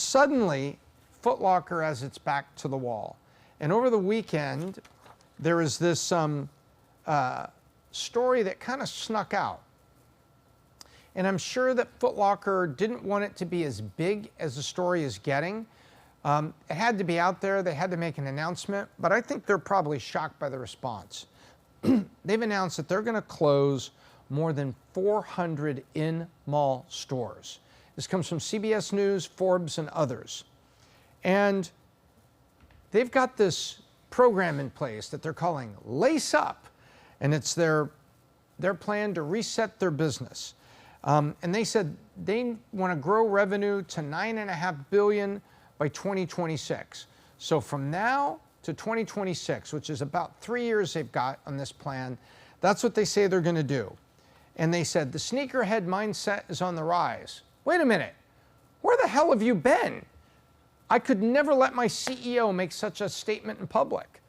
suddenly, Foot Locker has its back to the wall. And over the weekend, there is this story that kind of snuck out. And I'm sure that Foot Locker didn't want it to be as big as the story is getting. It had to be out there. They had to make an announcement. But I think they're probably shocked by the response. They've announced that they're going to close more than 400 in-mall stores. This comes from CBS News, Forbes, and others. And they've got this program in place that they're calling Lace Up, and it's their plan to reset their business. And they said they want to grow revenue to $9.5 billion by 2026. So from now to 2026, which is about 3 years they've got on this plan, that's what they say they're going to do. And they said the sneakerhead mindset is on the rise. Wait a minute, where the hell have you been? I could never let my CEO make such a statement in public.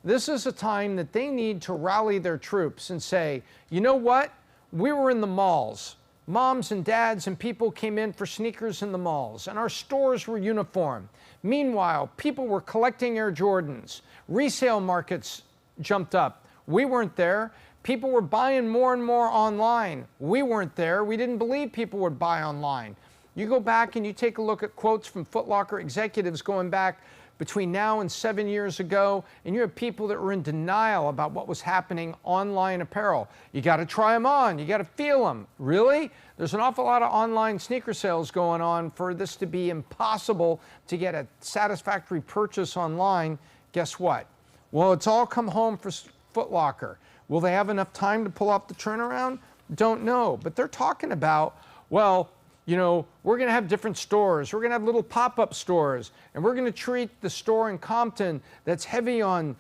This is a time that they need to rally their troops and say, you know what? We were in the malls. Moms and dads and people came in for sneakers in the malls, and our stores were uniform. Meanwhile, people were collecting Air Jordans. Resale markets jumped up. We weren't there. People were buying more and more online. We weren't there. We didn't believe people would buy online. You go back and you take a look at quotes from Foot Locker executives going back between now and 7 years ago, and you have people that were in denial about what was happening online apparel. You got to try them on. You got to feel them. Really? There's an awful lot of online sneaker sales going on for this to be impossible to get a satisfactory purchase online. Guess what? Well, it's all come home for Foot Locker. Will they have enough time to pull off the turnaround? Don't know. But they're talking about, well, you know, we're going to have different stores. We're going to have little pop-up stores. And we're going to treat the store in Compton that's heavy on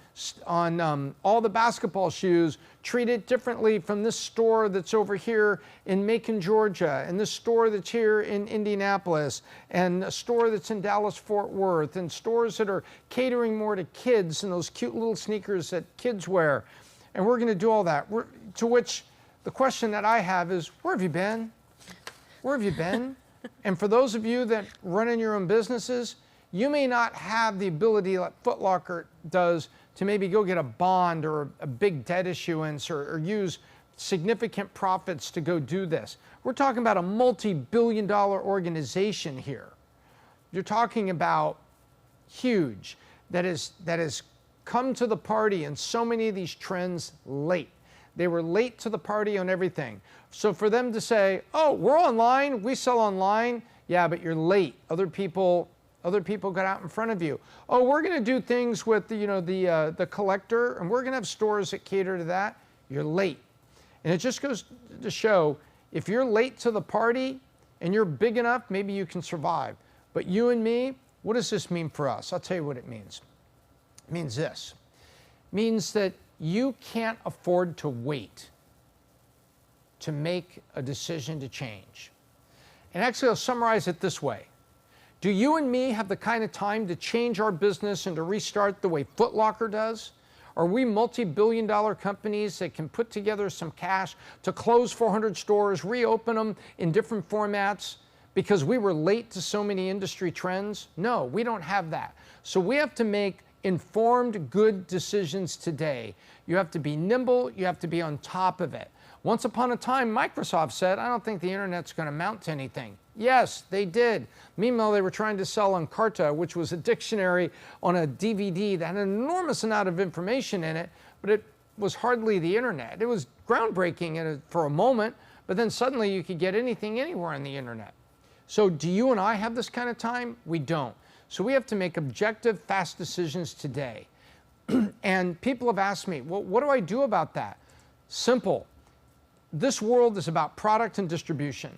all the basketball shoes, treat it differently from this store that's over here in Macon, Georgia, and this store that's here in Indianapolis, and a store that's in Dallas-Fort Worth, and stores that are catering more to kids and those cute little sneakers that kids wear. And we're going to do all that. To which the question that I have is, where have you been? Where have you been? And for those of you that run in your own businesses, you may not have the ability like Foot Locker does to maybe go get a bond or a big debt issuance or use significant profits to go do this. We're talking about a multi-billion-dollar organization here. You're talking about huge that has come to the party in so many of these trends late. They were late to the party on everything. So for them to say, oh, we're online, we sell online, yeah, but you're late. Other people got out in front of you. Oh, we're going to do things with the collector, and we're going to have stores that cater to that. You're late. And it just goes to show, if you're late to the party and you're big enough, maybe you can survive. But you and me, what does this mean for us? I'll tell you what it means. It means this. It means that you can't afford to wait to make a decision to change. And actually, I'll summarize it this way. Do you and me have the kind of time to change our business and to restart the way Foot Locker does? Are we multi-billion-dollar companies that can put together some cash to close 400 stores, reopen them in different formats because we were late to so many industry trends? No, we don't have that. So we have to make informed, good decisions today. You have to be nimble. You have to be on top of it. Once upon a time, Microsoft said, I don't think the internet's going to amount to anything. Yes, they did. Meanwhile, they were trying to sell Encarta, which was a dictionary on a DVD that had an enormous amount of information in it, but it was hardly the internet. It was groundbreaking for a moment, but then suddenly you could get anything anywhere on the internet. So do you and I have this kind of time? We don't. So we have to make objective, fast decisions today. And people have asked me, well, what do I do about that? Simple. This world is about product and distribution.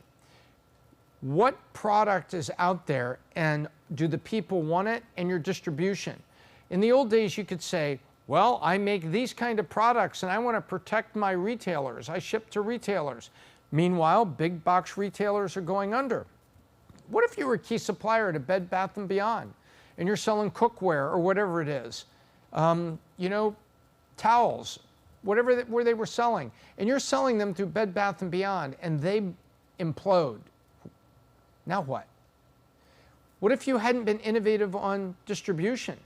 What product is out there, and do the people want it, and your distribution? In the old days, you could say, well, I make these kind of products, and I want to protect my retailers. I ship to retailers. Meanwhile, big box retailers are going under. What if you were a key supplier to Bed Bath & Beyond, and you're selling cookware or whatever it is, towels, whatever where they were selling, and you're selling them through Bed Bath & Beyond, and they implode? Now what? What if you hadn't been innovative on distribution?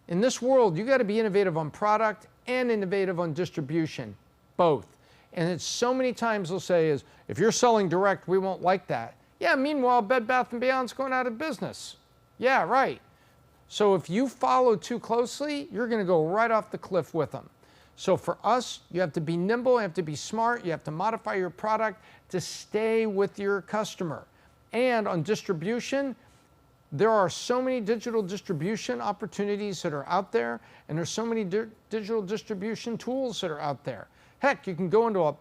In this world, you got to be innovative on product and innovative on distribution, both. And it's so many times they'll say is, if you're selling direct, we won't like that. Yeah, meanwhile, Bed Bath & Beyond's going out of business. Yeah, right. So if you follow too closely, you're going to go right off the cliff with them. So for us, you have to be nimble, you have to be smart, you have to modify your product to stay with your customer. And on distribution, there are so many digital distribution opportunities that are out there, and there's so many digital distribution tools that are out there. Heck, you can go into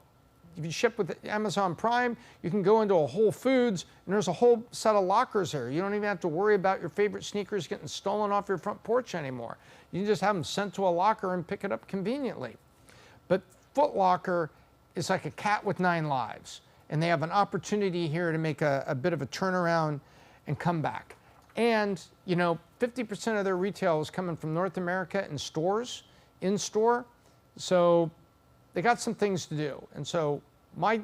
if you ship with Amazon Prime, you can go into a Whole Foods, and there's a whole set of lockers there. You don't even have to worry about your favorite sneakers getting stolen off your front porch anymore. You can just have them sent to a locker and pick it up conveniently. But Foot Locker is like a cat with 9 lives, and they have an opportunity here to make a bit of a turnaround and come back. And, 50% of their retail is coming from North America in stores, in-store. So they got some things to do. And so my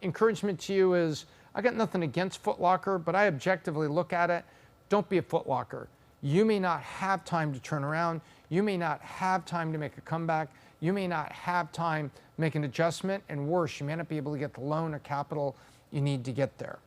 encouragement to you is, I got nothing against Foot Locker, but I objectively look at it. Don't be a Foot Locker. You may not have time to turn around. You may not have time to make a comeback. You may not have time to make an adjustment. And worse, you may not be able to get the loan or capital you need to get there.